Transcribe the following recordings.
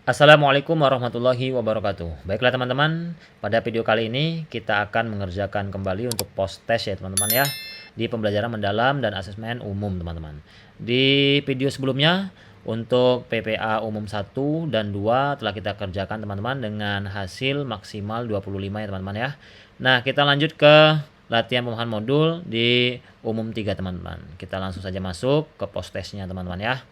Assalamualaikum warahmatullahi wabarakatuh. Baiklah teman-teman, pada video kali ini kita akan mengerjakan kembali untuk post test ya teman-teman ya, di pembelajaran mendalam dan asesmen umum teman-teman. Di video sebelumnya untuk PPA umum 1 dan 2 telah kita kerjakan teman-teman dengan hasil maksimal 25 ya teman-teman ya. Nah, kita lanjut ke latihan pemahaman modul di umum 3 teman-teman. Kita langsung saja masuk ke post testnya teman-teman ya.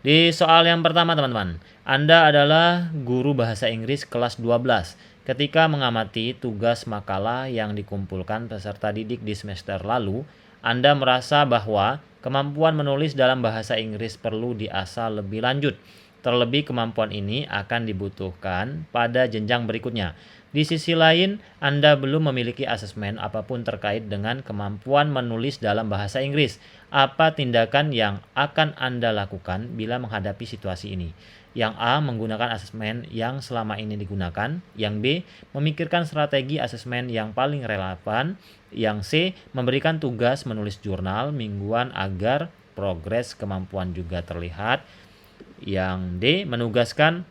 Di soal yang pertama teman-teman, Anda adalah guru bahasa Inggris kelas 12. Ketika mengamati tugas makalah yang dikumpulkan peserta didik di semester lalu, Anda merasa bahwa kemampuan menulis dalam bahasa Inggris perlu diasah lebih lanjut. Terlebih kemampuan ini akan dibutuhkan pada jenjang berikutnya. Di sisi lain, Anda belum memiliki asesmen apapun terkait dengan kemampuan menulis dalam bahasa Inggris. Apa tindakan yang akan Anda lakukan bila menghadapi situasi ini? Yang A. Menggunakan asesmen yang selama ini digunakan. Yang B. Memikirkan strategi asesmen yang paling relevan. Yang C. Memberikan tugas menulis jurnal mingguan agar progres kemampuan juga terlihat. Yang D. Menugaskan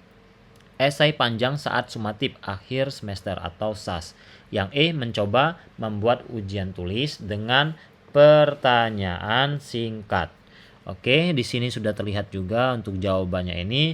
esai panjang saat sumatif akhir semester atau SAS. Yang E. Mencoba membuat ujian tulis dengan pertanyaan singkat. Oke, di sini sudah terlihat juga untuk jawabannya ini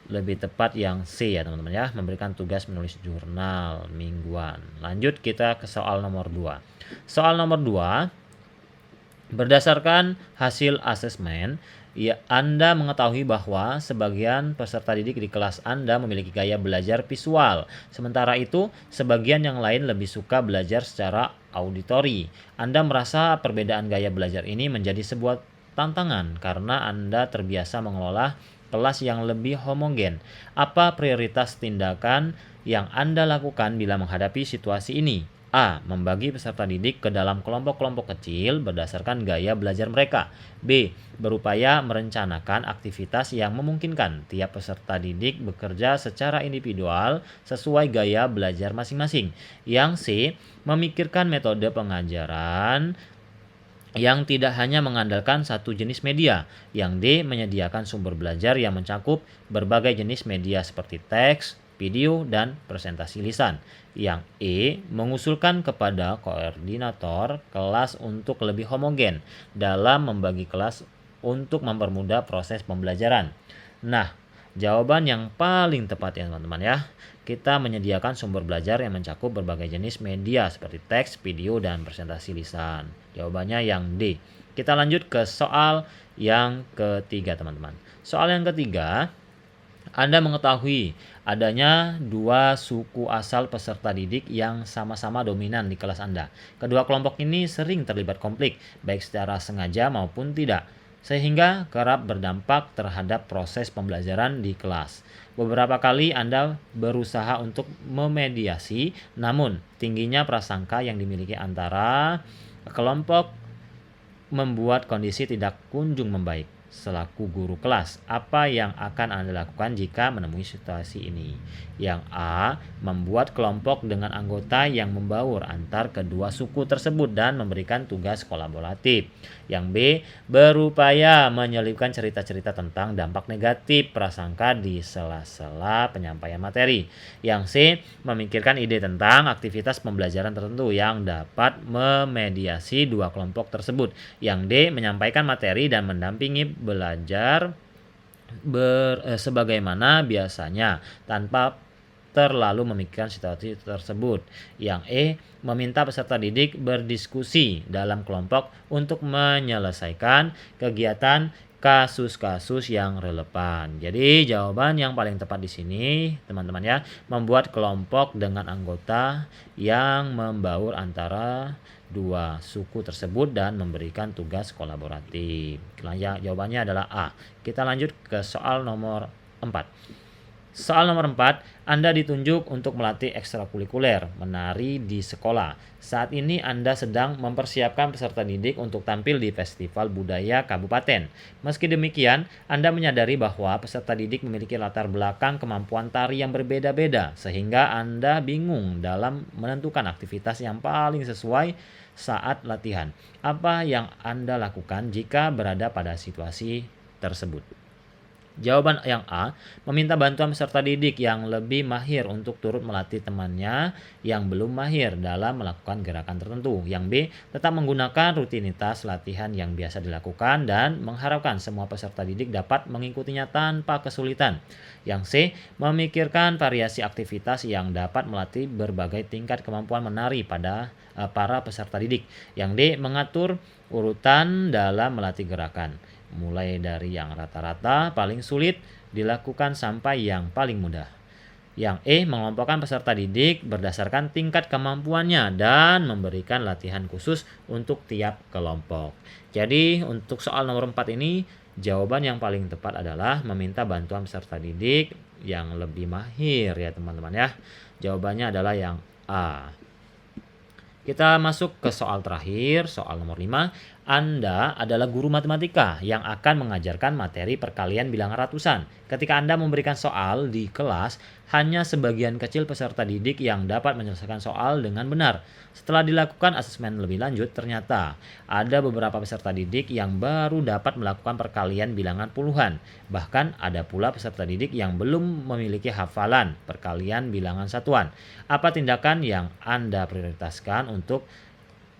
lebih tepat yang C ya teman-teman ya, memberikan tugas menulis jurnal mingguan. Lanjut kita ke soal nomor 2. Soal nomor 2, berdasarkan hasil asesmen, ya, Anda mengetahui bahwa sebagian peserta didik di kelas Anda memiliki gaya belajar visual. Sementara itu, sebagian yang lain lebih suka belajar secara auditori. Anda merasa perbedaan gaya belajar ini menjadi sebuah tantangan karena Anda terbiasa mengelola kelas yang lebih homogen. Apa prioritas tindakan yang Anda lakukan bila menghadapi situasi ini? A. Membagi peserta didik ke dalam kelompok-kelompok kecil berdasarkan gaya belajar mereka. B. Berupaya merencanakan aktivitas yang memungkinkan tiap peserta didik bekerja secara individual sesuai gaya belajar masing-masing. Yang C. Memikirkan metode pengajaran yang tidak hanya mengandalkan satu jenis media. Yang D. Menyediakan sumber belajar yang mencakup berbagai jenis media seperti teks, video, dan presentasi lisan. Yang E. Mengusulkan kepada koordinator kelas untuk lebih homogen dalam membagi kelas untuk mempermudah proses pembelajaran. Nah, jawaban yang paling tepat ya teman-teman ya, kita menyediakan sumber belajar yang mencakup berbagai jenis media seperti teks, video, dan presentasi lisan. Jawabannya yang D. Kita lanjut ke soal yang ketiga teman-teman. Soal yang ketiga, Anda mengetahui adanya dua suku asal peserta didik yang sama-sama dominan di kelas Anda. Kedua kelompok ini sering terlibat konflik, baik secara sengaja maupun tidak, sehingga kerap berdampak terhadap proses pembelajaran di kelas. Beberapa kali Anda berusaha untuk memediasi, namun tingginya prasangka yang dimiliki antara kelompok membuat kondisi tidak kunjung membaik. Selaku guru kelas, apa yang akan Anda lakukan jika menemui situasi ini? Yang A. Membuat kelompok dengan anggota yang membaur antar kedua suku tersebut dan memberikan tugas kolaboratif. Yang B. Berupaya menyelipkan cerita-cerita tentang dampak negatif prasangka di sela-sela penyampaian materi. Yang C. Memikirkan ide tentang aktivitas pembelajaran tertentu yang dapat memediasi dua kelompok tersebut. Yang D. Menyampaikan materi dan mendampingi belajar sebagaimana biasanya tanpa terlalu memikirkan situasi tersebut. Yang E. Meminta peserta didik berdiskusi dalam kelompok untuk menyelesaikan kegiatan kasus-kasus yang relevan. Jadi jawaban yang paling tepat di sini teman-teman ya, membuat kelompok dengan anggota yang membaur antara dua suku tersebut dan memberikan tugas kolaboratif. Jawabannya adalah A. Kita lanjut ke soal nomor 4. Soal nomor 4, Anda ditunjuk untuk melatih ekstrakurikuler menari di sekolah. Saat ini Anda sedang mempersiapkan peserta didik untuk tampil di Festival Budaya Kabupaten. Meski demikian, Anda menyadari bahwa peserta didik memiliki latar belakang kemampuan tari yang berbeda-beda, sehingga Anda bingung dalam menentukan aktivitas yang paling sesuai saat latihan. Apa yang Anda lakukan jika berada pada situasi tersebut? Jawaban yang A, meminta bantuan peserta didik yang lebih mahir untuk turut melatih temannya yang belum mahir dalam melakukan gerakan tertentu. Yang B, tetap menggunakan rutinitas latihan yang biasa dilakukan dan mengharapkan semua peserta didik dapat mengikutinya tanpa kesulitan. Yang C, memikirkan variasi aktivitas yang dapat melatih berbagai tingkat kemampuan menari pada para peserta didik. Yang D, mengatur urutan dalam melatih gerakan, mulai dari yang rata-rata paling sulit dilakukan sampai yang paling mudah. Yang E, mengelompokkan peserta didik berdasarkan tingkat kemampuannya dan memberikan latihan khusus untuk tiap kelompok. Jadi untuk soal nomor 4 ini, jawaban yang paling tepat adalah meminta bantuan peserta didik yang lebih mahir ya teman-teman ya. Jawabannya adalah yang A. Kita masuk ke soal terakhir, soal nomor 5. Anda adalah guru matematika yang akan mengajarkan materi perkalian bilangan ratusan. Ketika Anda memberikan soal di kelas, hanya sebagian kecil peserta didik yang dapat menyelesaikan soal dengan benar. Setelah dilakukan asesmen lebih lanjut, ternyata ada beberapa peserta didik yang baru dapat melakukan perkalian bilangan puluhan. Bahkan ada pula peserta didik yang belum memiliki hafalan perkalian bilangan satuan. Apa tindakan yang Anda prioritaskan untuk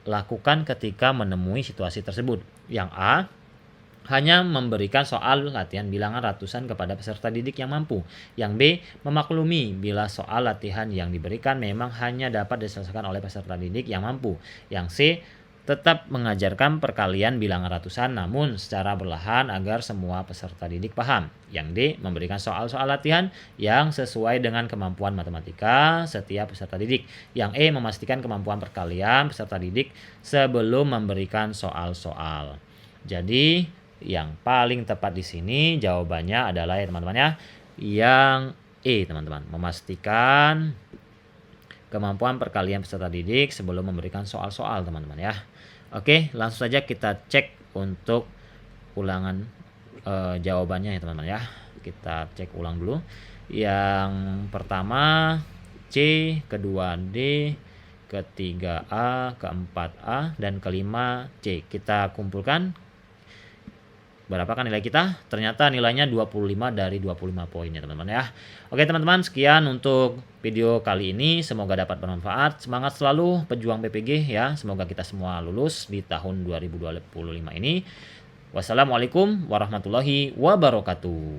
lakukan ketika menemui situasi tersebut? Yang A, hanya memberikan soal latihan bilangan ratusan kepada peserta didik yang mampu. Yang B, memaklumi bila soal latihan yang diberikan memang hanya dapat diselesaikan oleh peserta didik yang mampu. Yang C, tetap mengajarkan perkalian bilangan ratusan namun secara perlahan agar semua peserta didik paham. Yang D, memberikan soal-soal latihan yang sesuai dengan kemampuan matematika setiap peserta didik. Yang E, memastikan kemampuan perkalian peserta didik sebelum memberikan soal-soal. Jadi yang paling tepat di sini jawabannya adalah ya teman-teman ya, yang E teman-teman, memastikan kemampuan perkalian peserta didik sebelum memberikan soal-soal teman-teman ya. Oke, langsung saja kita cek untuk ulangan jawabannya ya teman-teman ya. Kita cek ulang dulu. Yang pertama C, kedua D, ketiga A, keempat A, dan kelima C. Kita kumpulkan. Berapakah nilai kita? Ternyata nilainya 25 dari 25 poin ya teman-teman ya. Oke teman-teman, sekian untuk video kali ini. Semoga dapat bermanfaat. Semangat selalu pejuang PPG ya. Semoga kita semua lulus di tahun 2025 ini. Wassalamualaikum warahmatullahi wabarakatuh.